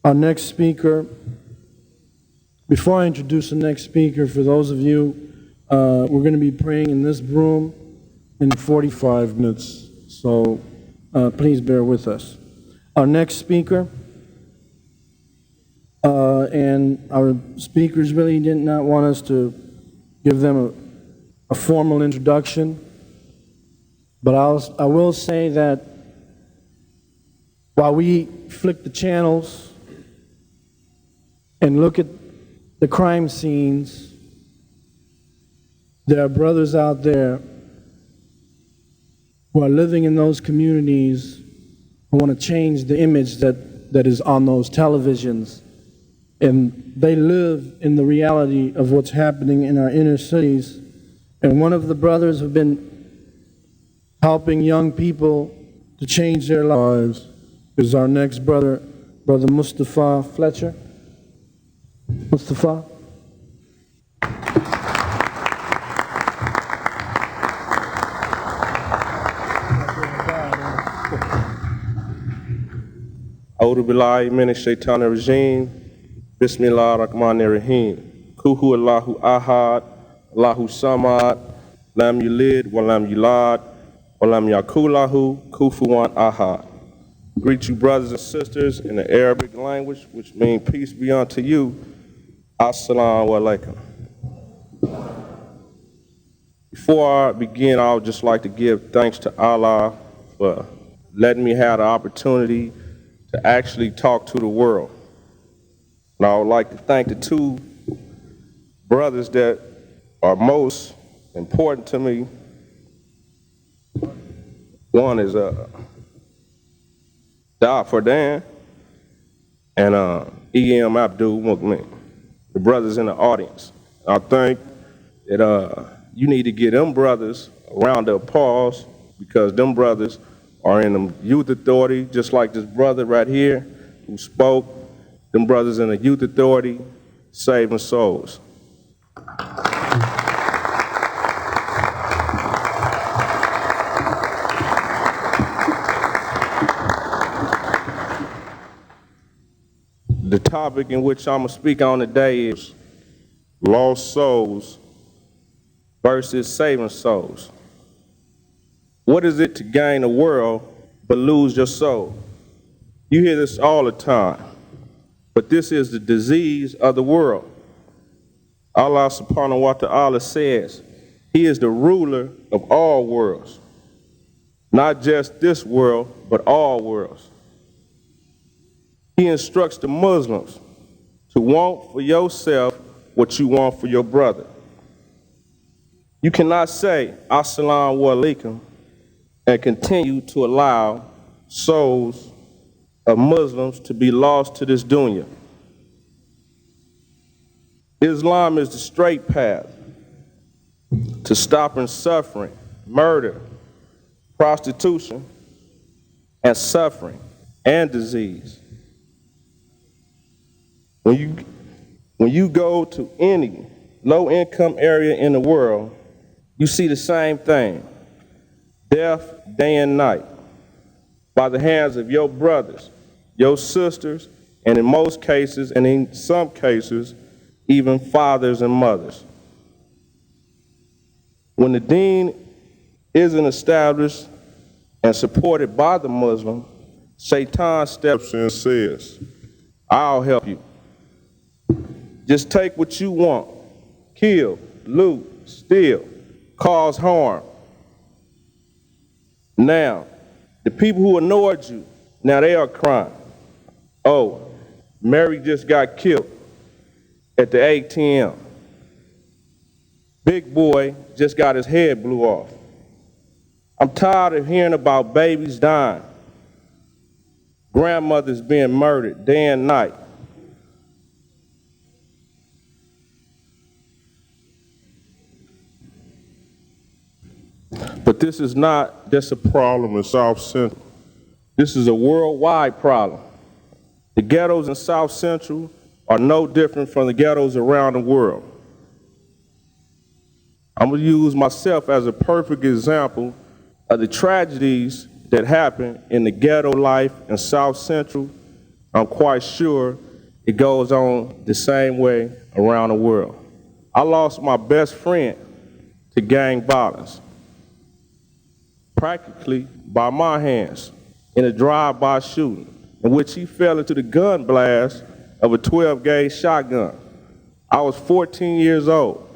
Our next speaker, before I introduce the next speaker, for those of you, we're going to be praying in this room in 45 minutes, so please bear with us. Our next speaker, and our speakers really did not want us to give them a formal introduction, but I will say that while we flick the channels and look at the crime scenes, there are brothers out there who are living in those communities who want to change the image that is on those televisions. And they live in the reality of what's happening in our inner cities. And one of the brothers who've been helping young people to change their lives is our next brother, Brother Mustafa Fletcher. Mustafa. A'udhu billahi minash shaitanir rajim. Bismillah'ir Rahmaan'ir. Kuhu Allahu ahad, Allahu samad, lam yulid wa lam yulad, wa lam yakul lahu kufuwan ahad. Greet you brothers and sisters in the Arabic language, which means peace be unto you. Assalamu alaikum. Before I begin, I would just like to give thanks to Allah for letting me have the opportunity to actually talk to the world. And I would like to thank the two brothers that are most important to me. One is Da Fardan and E.M. Abdul Mu'min, the brothers in the audience. I think that you need to give them brothers a round of applause, because them brothers are in the youth authority, just like this brother right here who spoke. Them brothers in the youth authority, saving souls. The topic in which I'm going to speak on today is lost souls versus saving souls. What is it to gain the world but lose your soul? You hear this all the time, but this is the disease of the world. Allah subhanahu wa ta'ala says He is the ruler of all worlds, not just this world, but all worlds. He instructs the Muslims to want for yourself what you want for your brother. You cannot say Assalamu alaikum and continue to allow souls of Muslims to be lost to this dunya. Islam is the straight path to stopping suffering, murder, prostitution, and suffering and disease. When you go to any low-income area in the world, you see the same thing. Death day and night by the hands of your brothers, your sisters, and in most cases, and in some cases, even fathers and mothers. When the deen isn't established and supported by the Muslim, Shaitan steps in and says, I'll help you. Just take what you want. Kill, loot, steal, cause harm. Now, the people who annoyed you, now they are crying. Oh, Mary just got killed at the ATM. Big boy just got his head blew off. I'm tired of hearing about babies dying, grandmothers being murdered day and night. But this is not just a problem in South Central. This is a worldwide problem. The ghettos in South Central are no different from the ghettos around the world. I'm going to use myself as a perfect example of the tragedies that happen in the ghetto life in South Central I'm quite sure it goes on the same way around the world. I lost my best friend to gang violence, practically by my hands, in a drive-by shooting, in which he fell into the gun blast of a 12-gauge shotgun. I was 14 years old,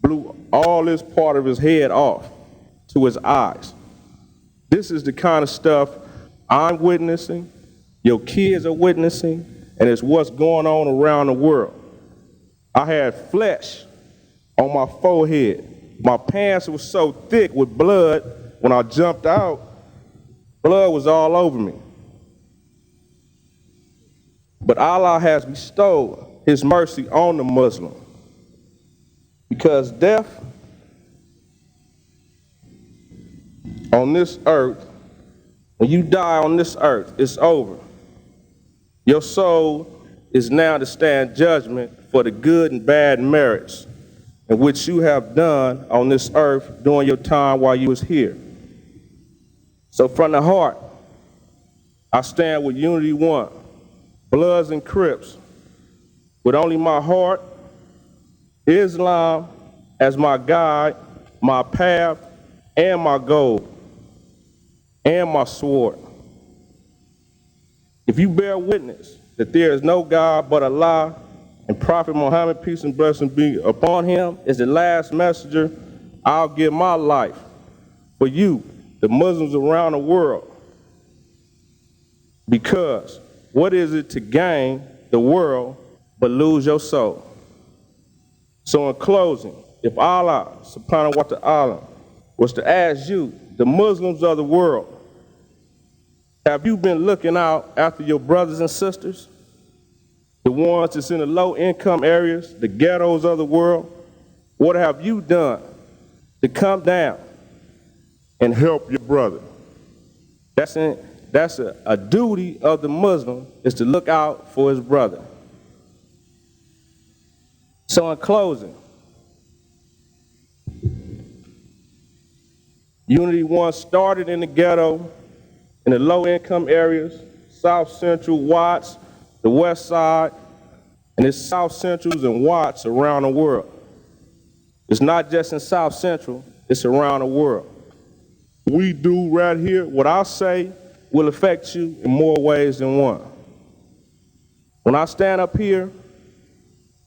blew all this part of his head off to his eyes. This is the kind of stuff I'm witnessing, your kids are witnessing, and it's what's going on around the world. I had flesh on my forehead. My pants were so thick with blood, when I jumped out, blood was all over me. But Allah has bestowed His mercy on the Muslim, because death on this earth, when you die on this earth, it's over. Your soul is now to stand judgment for the good and bad merits in which you have done on this earth during your time while you was here. So from the heart, I stand with Unity One, Bloods and Crips, with only my heart, Islam as my guide, my path, and my goal, and my sword. If you bear witness that there is no God but Allah, and Prophet Muhammad, peace and blessing be upon him, is the last messenger, I'll give my life for you, the Muslims around the world. Because what is it to gain the world but lose your soul? So in closing, if Allah subhanahu wa ta'ala was to ask you, the Muslims of the world, have you been looking out after your brothers and sisters? The ones that's in the low-income areas, the ghettos of the world? What have you done to come down and help your brother? That's a duty of the Muslim, is to look out for his brother. So in closing, Unity One started in the ghetto, in the low-income areas, South Central, Watts, the West Side, and it's South Centrals and Watts around the world. It's not just in South Central, it's around the world. We do right here, what I say will affect you in more ways than one. When I stand up here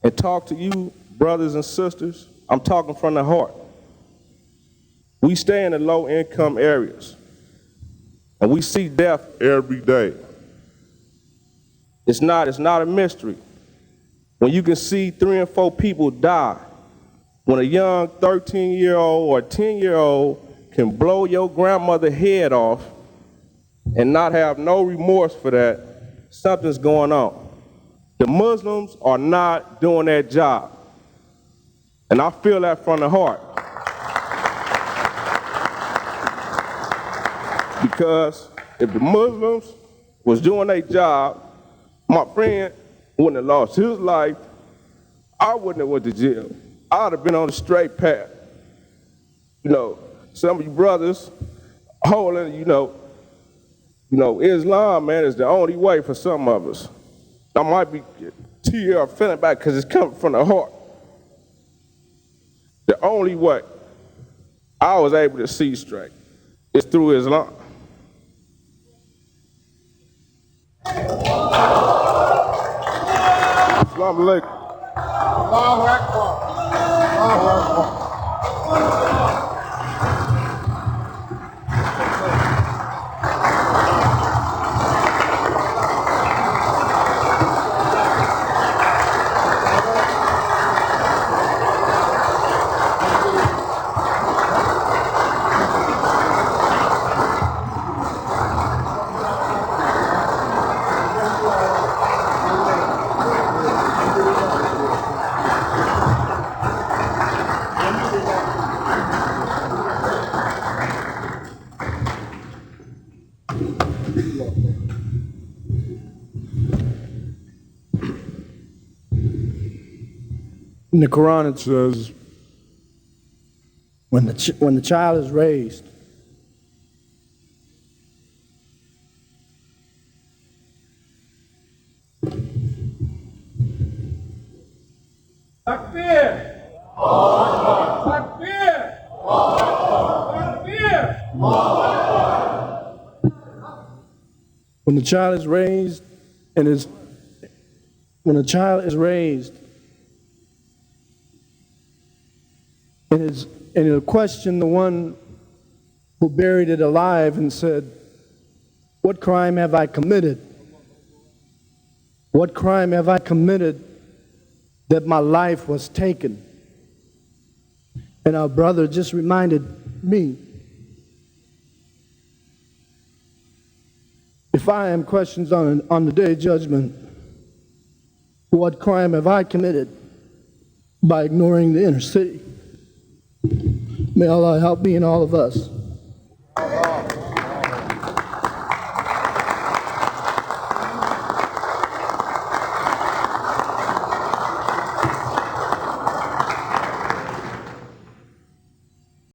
and talk to you, brothers and sisters, I'm talking from the heart. We stay in the low-income areas, and we see death every day. It's not a mystery. When you can see 3 and 4 people die, when a young 13-year-old or 10-year-old can blow your grandmother's head off and not have no remorse for that, something's going on. The Muslims are not doing their job. And I feel that from the heart. Because if the Muslims was doing their job, my friend wouldn't have lost his life. I wouldn't have went to jail. I'd have been on the straight path. You know, some of you brothers holding, Islam, man, is the only way for some of us. I might be tear feeling back because it's coming from the heart. The only way I was able to see straight is through Islam. Assalamu alaikum. Allahu Akbar. Allahu Akbar. In the Quran it says, when the child is raised, Takbir! Takbir! Takbir! When the child is raised and is, when a child is raised and it'll question the one who buried it alive and said, "What crime have I committed? What crime have I committed that my life was taken?" And our brother just reminded me, if I am questioned on the day of judgment, what crime have I committed by ignoring the inner city? May Allah help me and all of us.